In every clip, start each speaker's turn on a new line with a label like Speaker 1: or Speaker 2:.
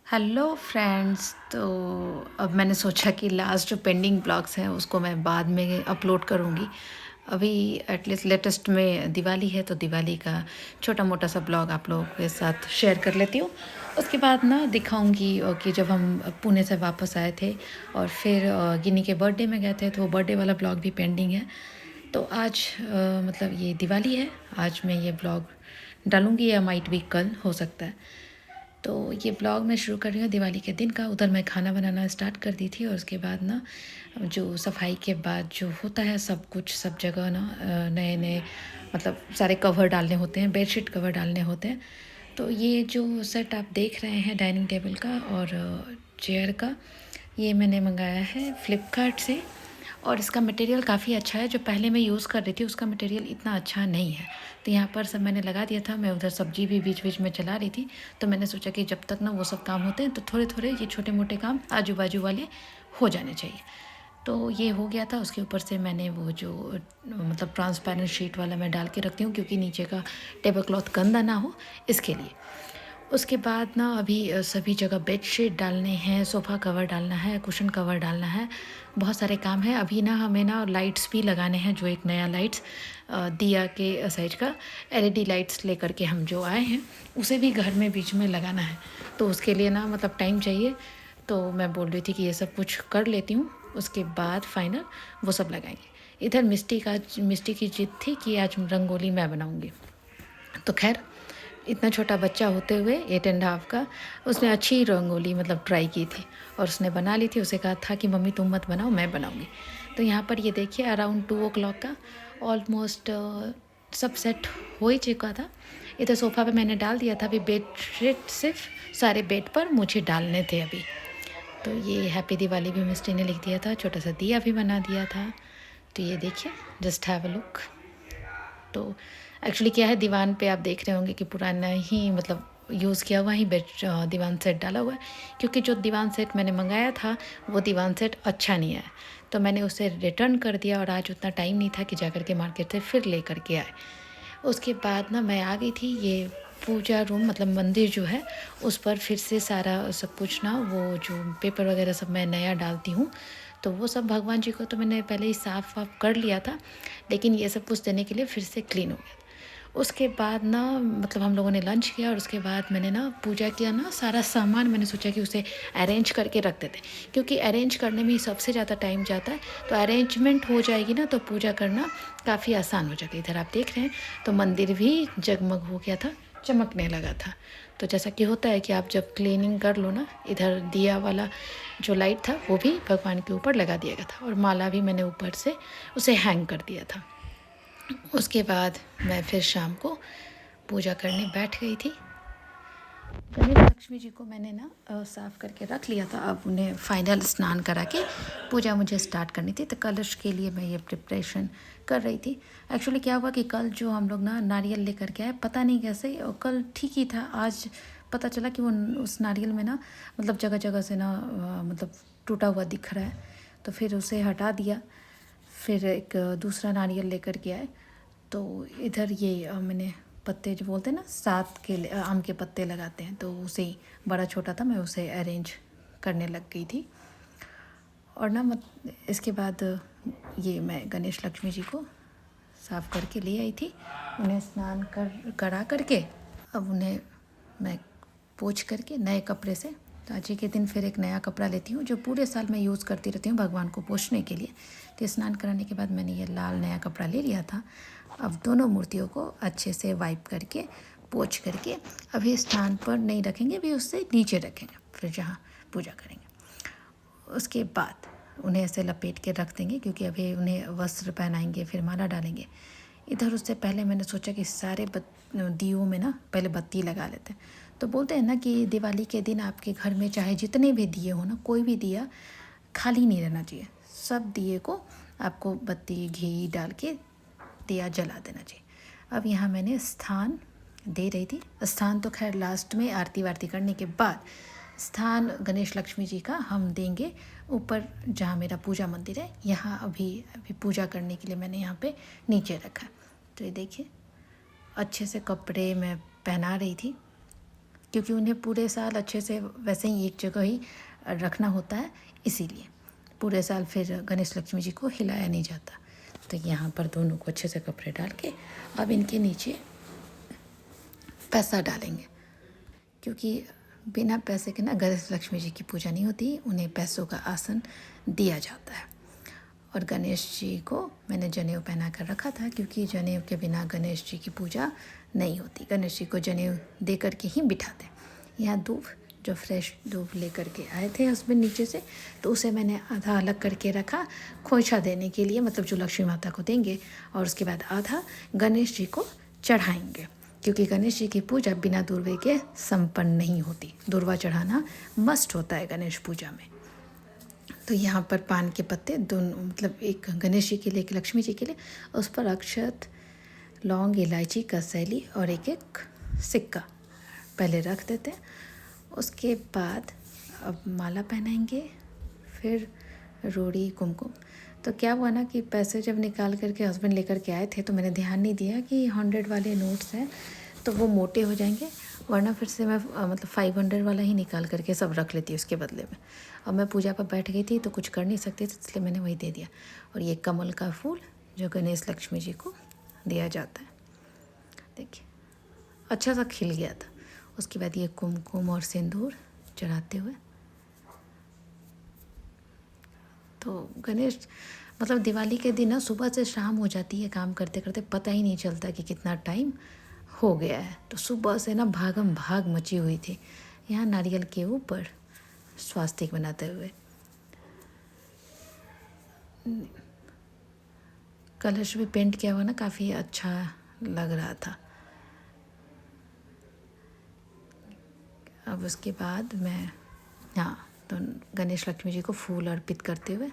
Speaker 1: Hello friends. तो अब मैंने सोचा कि लास्ट जो पेंडिंग ब्लॉग्स हैं उसको मैं बाद में अपलोड करूँगी। अभी एटलीस्ट लेटेस्ट में दिवाली है तो दिवाली का छोटा मोटा सा ब्लॉग आप लोगों के साथ शेयर कर लेती हूँ। उसके बाद ना दिखाऊंगी कि जब हम पुणे से वापस आए थे और फिर गिनी के बर्थडे में गए थे तो वो बर्थडे वाला ब्लॉग भी पेंडिंग है। तो आज मतलब ये दिवाली है, आज मैं ये ब्लॉग डालूँगी या माइट भी कल हो सकता है। तो ये ब्लॉग मैं शुरू कर रही हूँ दिवाली के दिन का। उधर मैं खाना बनाना स्टार्ट कर दी थी और उसके बाद ना जो सफाई के बाद जो होता है सब कुछ सब जगह ना नए नए मतलब सारे कवर डालने होते हैं, बेडशीट कवर डालने होते हैं। तो ये जो सेट आप देख रहे हैं डाइनिंग टेबल का और चेयर का, ये मैंने मंगाया है फ़्लिपकार्ट से और इसका मटेरियल काफ़ी अच्छा है। जो पहले मैं यूज़ कर रही थी उसका मटेरियल इतना अच्छा नहीं है। तो यहाँ पर सब मैंने लगा दिया था। मैं उधर सब्जी भी बीच बीच में चला रही थी, तो मैंने सोचा कि जब तक ना वो सब काम होते हैं तो थोड़े थोड़े ये छोटे मोटे काम आजू बाजू वाले हो जाने चाहिए। तो ये हो गया था। उसके ऊपर से मैंने वो जो मतलब ट्रांसपेरेंट शीट वाला मैं डाल के रखती हूँ क्योंकि नीचे का टेबल क्लॉथ गंदा ना हो, इसके लिए। उसके बाद ना अभी सभी जगह बेडशीट डालने हैं, सोफ़ा कवर डालना है, कुशन कवर डालना है, बहुत सारे काम हैं। अभी ना हमें ना लाइट्स भी लगाने हैं, जो एक नया लाइट्स दिया के साइज का एलईडी लाइट्स लेकर के हम जो आए हैं उसे भी घर में बीच में लगाना है। तो उसके लिए ना मतलब टाइम चाहिए, तो मैं बोल रही थी कि ये सब कुछ कर लेती हूँ, उसके बाद फाइनल वो सब लगाएंगे। इधर मिस्टी की जिद थी कि आज रंगोली मैं बनाऊँगी। तो खैर इतना छोटा बच्चा होते हुए 8.5 का, उसने अच्छी रंगोली मतलब ट्राई की थी और उसने बना ली थी। उसे कहा था कि मम्मी तुम मत बनाओ, मैं बनाऊंगी। तो यहाँ पर ये देखिए अराउंड 2 o'clock का ऑलमोस्ट सब सेट हो ही चुका था। इधर सोफ़ा पे मैंने डाल दिया था। अभी बेडशीट सिर्फ सारे बेड पर मुझे डालने थे अभी। तो ये हैप्पी दिवाली भी मिस्टी ने लिख दिया था, छोटा सा दिया भी बना दिया था। तो ये देखिए, जस्ट हैव अ लुक। तो एक्चुअली क्या है, दीवान पे आप देख रहे होंगे कि पुराना ही मतलब यूज़ किया हुआ ही दीवान सेट डाला हुआ है, क्योंकि जो दीवान सेट मैंने मंगाया था वो दीवान सेट अच्छा नहीं है। तो मैंने उसे रिटर्न कर दिया और आज उतना टाइम नहीं था कि जा कर के मार्केट से फिर ले कर के आए। उसके बाद ना मैं आ गई थी ये पूजा रूम मतलब मंदिर जो है उस पर फिर से सारा सब कुछ ना वो जो पेपर वगैरह सब मैं नया डालती हूँ। तो वो सब भगवान जी को तो मैंने पहले ही साफ़ वाफ कर लिया था, लेकिन ये सब कुछ देने के लिए फिर से क्लीन हो गया। उसके बाद ना मतलब हम लोगों ने लंच किया और उसके बाद मैंने ना पूजा किया ना, सारा सामान मैंने सोचा कि उसे अरेंज करके रख देते, क्योंकि अरेंज करने में ही सबसे ज़्यादा टाइम जाता है। तो अरेंजमेंट हो जाएगी ना तो पूजा करना काफ़ी आसान हो जाएगा। इधर आप देख रहे हैं तो मंदिर भी जगमग हो गया था, चमकने लगा था। तो जैसा कि होता है कि आप जब क्लीनिंग कर लो ना, इधर दिया वाला जो लाइट था वो भी भगवान के ऊपर लगा दिया गया था और माला भी मैंने ऊपर से उसे हैंग कर दिया था। उसके बाद मैं फिर शाम को पूजा करने बैठ गई थी। गणेश लक्ष्मी जी को मैंने ना साफ़ करके रख लिया था। अब उन्हें फाइनल स्नान करा के पूजा मुझे स्टार्ट करनी थी, तो कलश के लिए मैं ये प्रिपरेशन कर रही थी। एक्चुअली क्या हुआ कि कल जो हम लोग ना नारियल लेकर के आए, पता नहीं कैसे, और कल ठीक ही था, आज पता चला कि वो उस नारियल में ना मतलब जगह जगह से ना मतलब टूटा हुआ दिख रहा है। तो फिर उसे हटा दिया, फिर एक दूसरा नारियल लेकर के आए। तो इधर ये मैंने पत्ते जो बोलते हैं ना, सात के आम के पत्ते लगाते हैं, तो उसे ही बड़ा छोटा था, मैं उसे अरेंज करने लग गई थी। और ना इसके बाद ये मैं गणेश लक्ष्मी जी को साफ़ करके ले आई थी। उन्हें स्नान करा करके अब उन्हें मैं पोंछ करके नए कपड़े से, तो आज ही के दिन फिर एक नया कपड़ा लेती हूँ जो पूरे साल मैं यूज़ करती रहती हूँ भगवान को पोंछने के लिए। तो स्नान कराने के बाद मैंने ये लाल नया कपड़ा ले लिया था। अब दोनों मूर्तियों को अच्छे से वाइप करके पोंछ करके अभी स्थान पर नहीं रखेंगे, भी उससे नीचे रखेंगे फिर जहाँ पूजा करेंगे। उसके बाद उन्हें ऐसे लपेट के रख देंगे, क्योंकि अभी उन्हें वस्त्र पहनाएंगे फिर माला डालेंगे। इधर उससे पहले मैंने सोचा कि सारे दियों में ना पहले बत्ती लगा लेते हैं। तो बोलते हैं ना कि दिवाली के दिन आपके घर में चाहे जितने भी दिए हो ना, कोई भी दिया खाली नहीं रहना चाहिए। सब दिए को आपको बत्ती घी डाल के दिया जला देना चाहिए। अब यहाँ मैंने स्थान दे रही थी। स्थान तो खैर लास्ट में आरती वारती करने के बाद, स्थान गणेश लक्ष्मी जी का हम देंगे ऊपर जहाँ मेरा पूजा मंदिर है। यहाँ अभी पूजा करने के लिए मैंने यहाँ पे नीचे रखा। तो ये देखिए अच्छे से कपड़े मैं पहना रही थी, क्योंकि उन्हें पूरे साल अच्छे से वैसे ही एक जगह ही रखना होता है, इसीलिए पूरे साल फिर गणेश लक्ष्मी जी को हिलाया नहीं जाता। तो यहाँ पर दोनों को अच्छे से कपड़े डाल के अब इनके नीचे पैसा डालेंगे, क्योंकि बिना पैसे के ना गणेश लक्ष्मी जी की पूजा नहीं होती, उन्हें पैसों का आसन दिया जाता है। और गणेश जी को मैंने जनेऊ पहना कर रखा था, क्योंकि जनेऊ के बिना गणेश जी की पूजा नहीं होती। गणेश जी को जनेऊ दे कर के ही बिठाते। यहाँ दूब, जो फ्रेश दूब लेकर के आए थे हस्बैंड नीचे से, तो उसे मैंने आधा अलग करके रखा खोइछा देने के लिए, मतलब जो लक्ष्मी माता को देंगे, और उसके बाद आधा गणेश जी को चढ़ाएंगे, क्योंकि गणेश जी की पूजा बिना दूर्वे के संपन्न नहीं होती। दूर्वा चढ़ाना मस्ट होता है गणेश पूजा में। तो यहाँ पर पान के पत्ते दोनों, मतलब एक गणेश जी के लिए, एक लक्ष्मी जी के लिए, उस पर अक्षत, लौंग, इलायची, कसैली और एक एक सिक्का पहले रख देते हैं। उसके बाद अब माला पहनाएंगे, फिर रोड़ी, कुमकुम। तो क्या हुआ ना कि पैसे जब निकाल करके हस्बैंड लेकर के आए थे, तो मैंने ध्यान नहीं दिया कि 100 वाले नोट्स हैं तो वो मोटे हो जाएंगे, वरना फिर से मैं मतलब 500 वाला ही निकाल करके सब रख लेती उसके बदले में। और मैं पूजा पर बैठ गई थी तो कुछ कर नहीं सकती थी, इसलिए मैंने वही दे दिया। और ये कमल का फूल जो गणेश लक्ष्मी जी को दिया जाता है, देखिए अच्छा सा खिल गया था। उसके बाद ये कुमकुम और सिंदूर चढ़ाते हुए, तो गणेश मतलब दिवाली के दिन ना सुबह से शाम हो जाती है, काम करते करते पता ही नहीं चलता कि कितना टाइम हो गया है। तो सुबह से ना भागम भाग मची हुई थी। यहाँ नारियल के ऊपर स्वास्तिक बनाते हुए, कलश भी पेंट किया हुआ ना, काफ़ी अच्छा लग रहा था। अब उसके बाद मैं तो गणेश लक्ष्मी जी को फूल अर्पित करते हुए,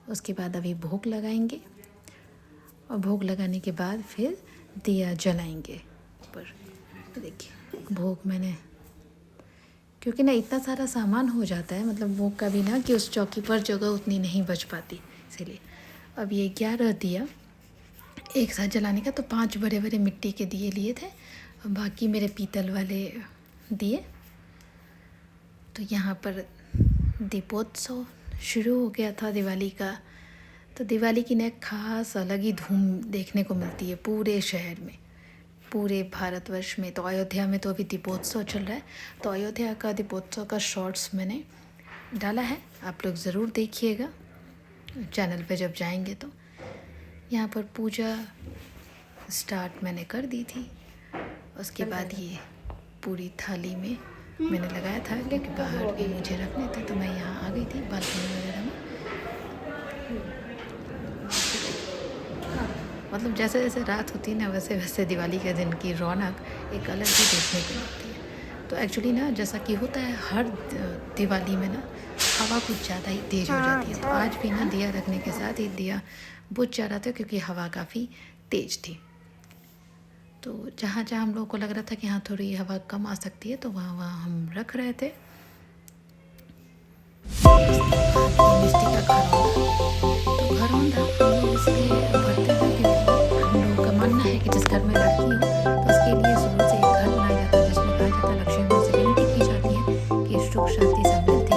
Speaker 1: उसके बाद अभी भोग लगाएंगे, और भोग लगाने के बाद फिर दिया जलाएंगे ऊपर। देखिए भोग मैंने, क्योंकि ना इतना सारा सामान हो जाता है, मतलब भोग का भी ना, कि उस चौकी पर जगह उतनी नहीं बच पाती, इसीलिए अब ये 11 दिया एक साथ जलाने का। तो 5 बड़े बड़े मिट्टी के दिए लिए थे, और बाकी मेरे पीतल वाले दिए। तो यहाँ पर दीपोत्सव शुरू हो गया था दिवाली का। तो दिवाली की ना खास अलग ही धूम देखने को मिलती है पूरे शहर में, पूरे भारतवर्ष में। तो अयोध्या में तो अभी दीपोत्सव चल रहा है, तो अयोध्या का दीपोत्सव का शॉर्ट्स मैंने डाला है, आप लोग ज़रूर देखिएगा चैनल पे जब जाएंगे तो। यहाँ पर पूजा स्टार्ट मैंने कर दी थी। उसके बाद ये पूरी थाली में मैंने लगाया था, लेकिन बाहर भी मुझे रखने थे, तो मैं यहाँ आ गई थी बालकनी वगैरह में। मतलब जैसे जैसे रात होती है ना, वैसे वैसे दिवाली के दिन की रौनक एक अलग ही देखने को मिलती है। तो एक्चुअली ना, जैसा कि होता है हर दिवाली में ना, हवा कुछ ज़्यादा ही तेज़ हो जाती है। तो आज भी ना दिया रखने के साथ ही दिया बुझ जा रहा था, क्योंकि हवा काफ़ी तेज़ थी। तो जहाँ जहाँ हम लोगों को लग रहा था कि हाँ थोड़ी हवा कम आ सकती है, तो वहाँ वहाँ हम रख रहे थे। मिस्टी का तो घरौंदा हम लोग इसलिए भरते हैं, क्योंकि हम लोगों का मानना है कि जिस घर में लड़की हो, तो उसके लिए शुरू से एक घर बनाया जाता है, जिसमें कहा जाता है लक्ष्मी माँ से विनती की जाती है कि सुख शांति समृद्धि।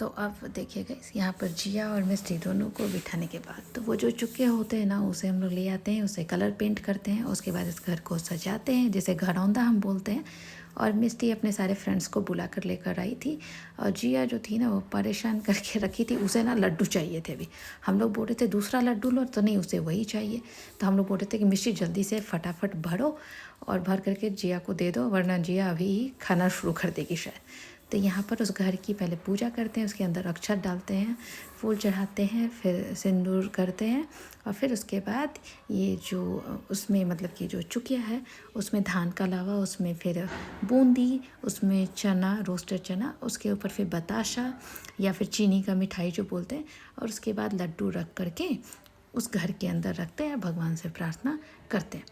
Speaker 1: तो अब देखिए गाइस, यहाँ पर जिया और मिस्टी दोनों को बिठाने के बाद तो वो जो चुके होते हैं ना, उसे हम लोग ले आते हैं, उसे कलर पेंट करते हैं, उसके बाद इस घर को सजाते हैं, जिसे घरौंदा हम बोलते हैं। और मिस्टी अपने सारे फ्रेंड्स को बुला कर लेकर आई थी, और जिया जो थी ना वो परेशान करके रखी थी, उसे ना लड्डू चाहिए थे। अभी हम लोग बोल रहे थे दूसरा लड्डू लो, तो नहीं उसे वही चाहिए। तो हम लोग बोल रहे थे कि मिस्टी जल्दी से फटाफट भरो और भर करके जिया को दे दो, वरना जिया अभी ही खाना शुरू कर देगी शायद। तो यहाँ पर उस घर की पहले पूजा करते हैं, उसके अंदर अक्षत डालते हैं, फूल चढ़ाते हैं, फिर सिंदूर करते हैं, और फिर उसके बाद ये जो उसमें मतलब कि जो चुकिया है उसमें धान का लावा, उसमें फिर बूंदी, उसमें चना, रोस्टेड चना, उसके ऊपर फिर बताशा या फिर चीनी का मिठाई जो बोलते हैं, और उसके बाद लड्डू रख करके उस घर के अंदर रखते हैं, भगवान से प्रार्थना करते हैं।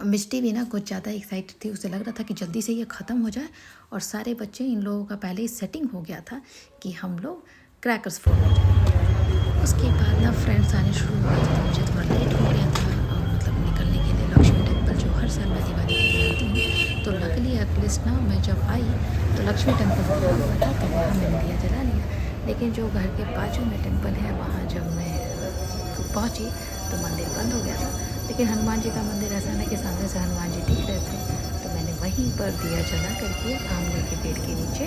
Speaker 1: मिष्टी भी ना कुछ ज़्यादा एक्साइटेड थी, उसे लग रहा था कि जल्दी से ये ख़त्म हो जाए, और सारे बच्चे, इन लोगों का पहले ही सेटिंग हो गया था कि हम लोग क्रैकर्स फोड़ हो जाए। उसके बाद ना फ्रेंड्स आने शुरू हो गए थे, तो मुझे थोड़ा लेट हो गया था मतलब निकलने के लिए लक्ष्मी टेम्पल, जो हर साल मैं दिवाली के लिए आती हूँ। तो लकली एटलीस्ट ना मैं जब आई तो लक्ष्मी टेम्पल था, तो वहाँ मैंने दिया जला लिया। लेकिन जो घर के बाजू में टेम्पल है, वहाँ जब मैं पहुँची तो मंदिर बंद हो गया था। लेकिन हनुमान जी का मंदिर ऐसा ना कि सामने से हनुमान जी दिख रहे थे, तो मैंने वहीं पर दिया जला करके आमले के पेड़ के नीचे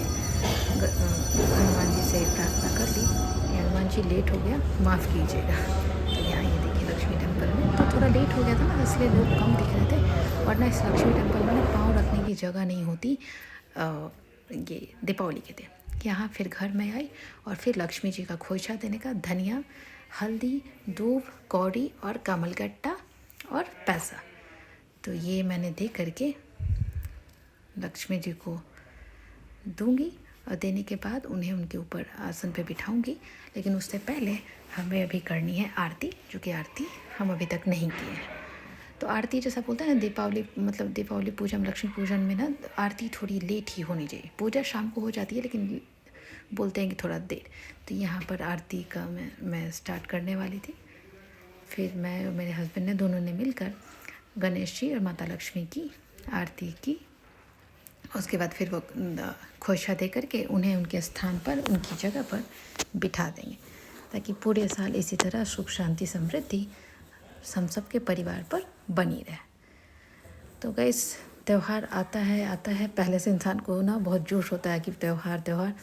Speaker 1: हनुमान जी से प्रार्थना कर ली कि हनुमान जी लेट हो गया, माफ़ कीजिएगा। तो यहाँ ये देखिए लक्ष्मी टेम्पल में तो थोड़ा लेट हो गया था ना, इसलिए लोग कम दिख रहे थे, वरना इस लक्ष्मी टेम्पल में ना पाँव रखने की जगह नहीं होती ये दीपावली के दिन। यहाँ फिर घर में आई और फिर लक्ष्मी जी का खोइछा देने का, धनिया, हल्दी, दूब, कौड़ी और कमलगट्टा और पैसा, तो ये मैंने दे करके लक्ष्मी जी को दूंगी, और देने के बाद उन्हें उनके ऊपर आसन पे बिठाऊंगी। लेकिन उससे पहले हमें अभी करनी है आरती, जो कि आरती हम अभी तक नहीं किए हैं। तो आरती जैसा बोलते हैं ना, दीपावली मतलब दीपावली पूजन, लक्ष्मी पूजन में ना आरती थोड़ी लेट ही होनी चाहिए। पूजा शाम को हो जाती है, लेकिन बोलते हैं कि थोड़ा देर। तो यहाँ पर आरती का मैं स्टार्ट करने वाली थी। फिर मैं और मेरे हस्बैंड ने दोनों ने मिलकर गणेश जी और माता लक्ष्मी की आरती की। उसके बाद फिर वो खोइछा दे करके उन्हें उनके स्थान पर, उनकी जगह पर बिठा देंगे, ताकि पूरे साल इसी तरह सुख शांति समृद्धि हम सब के परिवार पर बनी रहे। तो गाइस, त्यौहार आता है, पहले से इंसान को ना बहुत जोश होता है कि त्यौहार,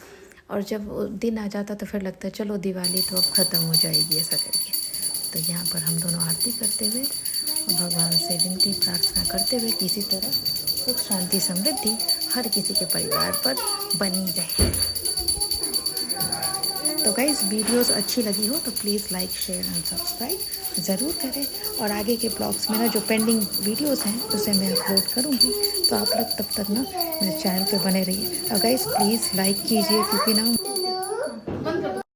Speaker 1: और जब वो दिन आ जाता तो फिर लगता है चलो दिवाली तो अब ख़त्म हो जाएगी, ऐसा करके। तो यहाँ पर हम दोनों आरती करते हुए और भगवान से विनती प्रार्थना करते हुए किसी तरह सुख शांति समृद्धि हर किसी के परिवार पर बनी रहे। तो गाइस, वीडियोस अच्छी लगी हो तो please like, share and subscribe ज़रूर करें। और आगे के ब्लॉग्स में ना जो पेंडिंग वीडियोस हैं उसे मैं अपलोड करूँगी, तो आप लोग तब तक ना मेरे चैनल पे बने रहिए। और गाइस प्लीज़ लाइक कीजिए, क्योंकि ना